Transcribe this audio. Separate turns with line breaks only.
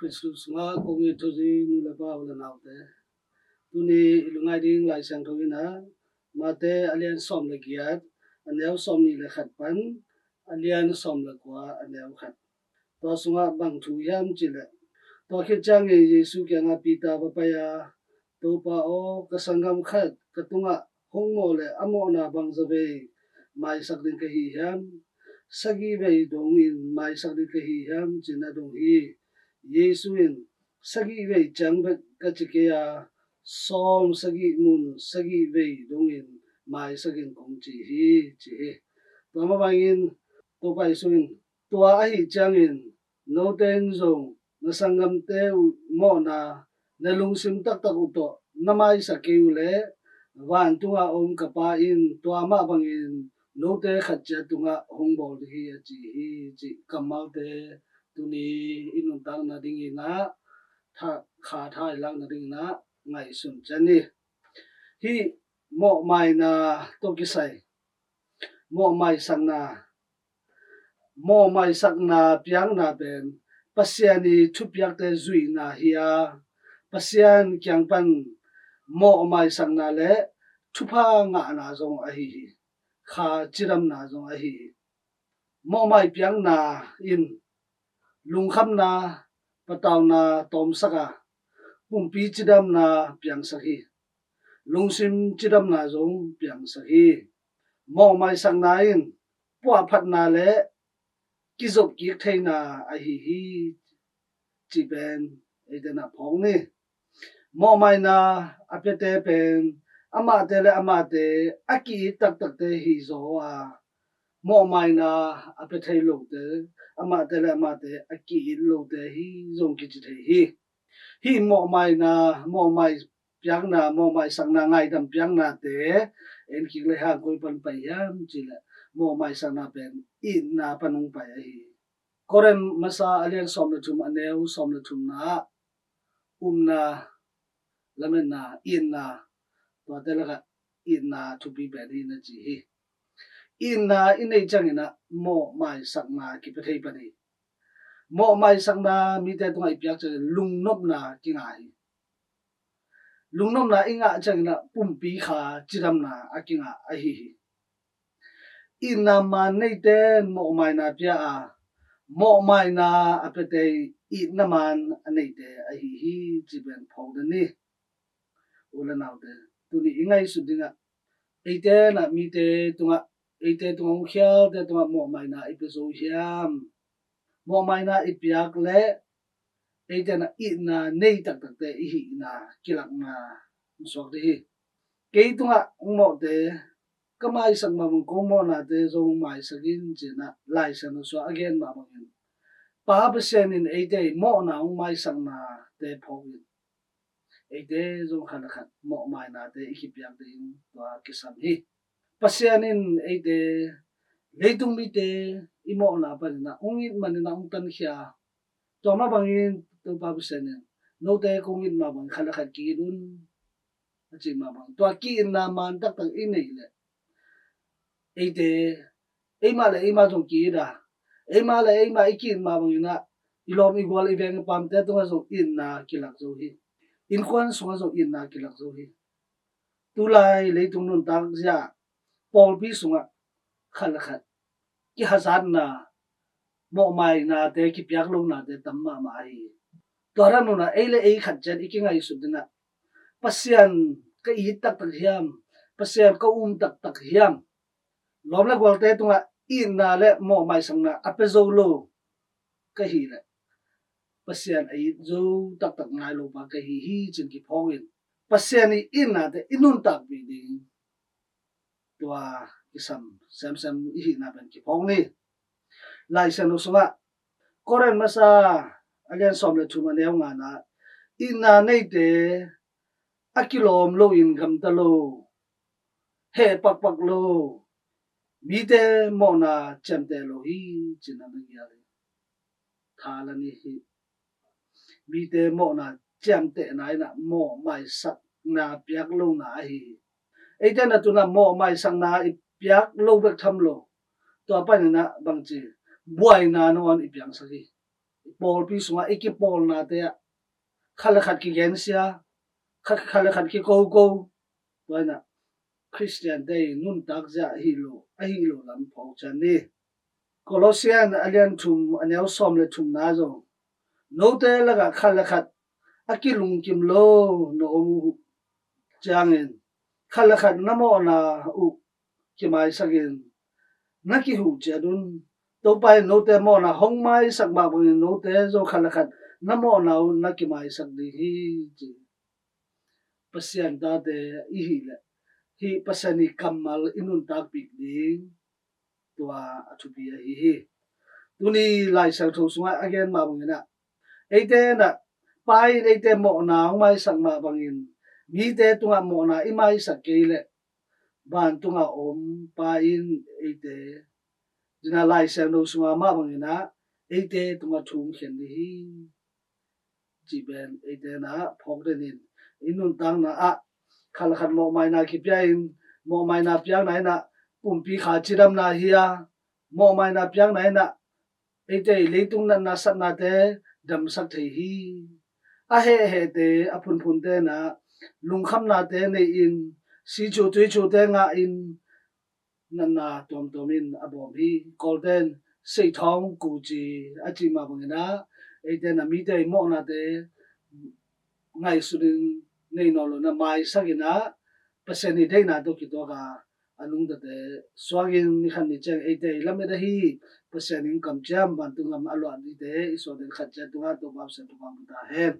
Christus nga kung ito si nula pa wala na te tu ni ilungay ding lai sang thoi na mate alian som la giat aneu som ni la khat pan alian som la kwa aneu khat to sunga bang thu yam chile to khit chang ye Yesu kya nga pita pa pa ya to pa o kasangam khat katunga hongmo le amo na bang zabe mai sak din ka hi yam sagi ve dong in mai sak din ka hi yam china dong hi Yesu in sagi ve chang bet ka chike ya som sagi mun sagi ve dong in mai sagin kong chi hi chi to ma bang in to pai su in to a hi chang in no ten zong na sangam te mo na lung sim tak tak u to na mai sa ke u le wan tunga om ka pa in to ma bang in no te khat cha tunga hong bol hi chi kamal te tu ni inun tang na ding ina tha kha thai lang na ding na ngai sun chani hi mo mai na to ki sai mo mai sang na mo mai sak na piang na ben pasiani thu piak te zui na hiya pasian kyang pan mo mai sang na le thu pha nga na zong a hi kha chiram na zong a hi mo mai piang na in lung kham na pataw na tom saka pumpi chidam na piang sakhi lungsim chidam na zong piang sakhi mo mai sang na in puwa phat na le kizop ki thai na a hi chi ben edena phong ni mo mai na apete pen ama te aki tak tak te hi zo a mo mai na apethai lo te ama te aki lo te hi zong ki chi hi mo mai na mo mai piang na mo mai sang na ngai dam piang na te en ki le ha koi pan pai yam chi la mo mai sang na pen in na panung pai hi koren masa alian som na thum aneu som na thum na na lamen na in na to te la in na to be bad in na chi hi in na in nei chang ina mo mai sang na ki pe thei pa ni mo mai sang na mi te tung ai piak che lung nop na ki ngai lung nop na inga chang na pum pi kha chiram na akinga a hi in na ma nei te mo mai na pia a mo mai na apete I na man anei te a hi chi ben phau de ni ula nau te tu ni ingai su dinga eite na mi te tunga eite tunga khial te tunga mo mai na episode hiam mo mai na ipiak le eite na I na nei tak tak te hi na kilak na sok de hi ke tunga mo te kamai sang ma ko mo na te zo mai sagin china lai san so again ma bangin pa ba sen in eite mo na mai sang na te phau eite zo khan khan mo mai na te hi piak de in wa kisam hi pasianin eite leitung mi te imo na pa na ungit man na ung tan khia to ma bangin to pa sen no te kung in ma bang khala khat ki dun chi ma bang to ki in na man tak tak in nei le eite e ma jong ki da e ma ikin ma bang na ilom igwal iveng pam te to so in na kilak zo hi in kwan so zo in na kilak zo hi tulai leitung nun tak ja pol pi sunga khala khat ki hazan na mo mai na te ki piak lo na te tamma ma hi tora no na ele e khat jan ikingai su dina pasian ka I tak tak hiam pasian ka tak tak hiam lom la gwal te tunga in na le mo mai sang na apezo lo ka hi le pasian ai zo tak tak ngai lo ba ka hi chin ki phongin pasian I in na te inun tak bi ding tua isam sam hi na ben ki phong ni lai san no sunga koren masa alian som le thuma ne nga na in na nei te akilom lo in gam ta lo he pak pak lo mi te mo na chem te lo hi chin na ya tha la ni hi mi te mo na chem te nai na mo mai sak na piak lo na hi eite na tu na mo mai sang na I piak lo bek tham lo to pa na bang chi buai na no on I piang sa hi Paul pi sunga iki Paul na te khala khat ki gensia khala khat ki ko toina Christian day nun tak ja hi lo lam phau chan ni Colossian alian thum anel som le thum na zo no te laga khala khat akilung kim lo no mu changin khala khat namo na u kimai sagin naki hu chadun to pai no te mo na hong mai sak ba bang no te zo khala khat namo na u naki mai sak di hi chi pasian ta te I hi le hi pasani kamal inun tak pik ding tua athupi hi tuni lai sang tho sunga again ma bang na eite na pai eite mo na hong mai sak ma bangin mi te tunga mo na I mai sak ke le ban tunga om pa in eite jina lai sang no sunga ma bang na eite tunga thum khen di hi chi ben eite na phok de nin inun tang na a khal khat mo mai na ki pya in mo mai na pya nai na pum pi kha chiram na hiya mo mai na pya nai na eite leitung na sat na te dam sak thei hi a he te apun phun te na lung kham na te nei in si chu tui chu te nga in na tom in abom hi golden sei thong ku chi a chi ma bang na eite na mi te mo na te ngai sunin nei no lo na mai sagina paseni dei na to ki to ka anung da te swagin ni khan ni chang eite lam da hi pasenin kam cham ban tu ngam alwa ni te iso den khat cha tu ha to ba se tu ba ta hen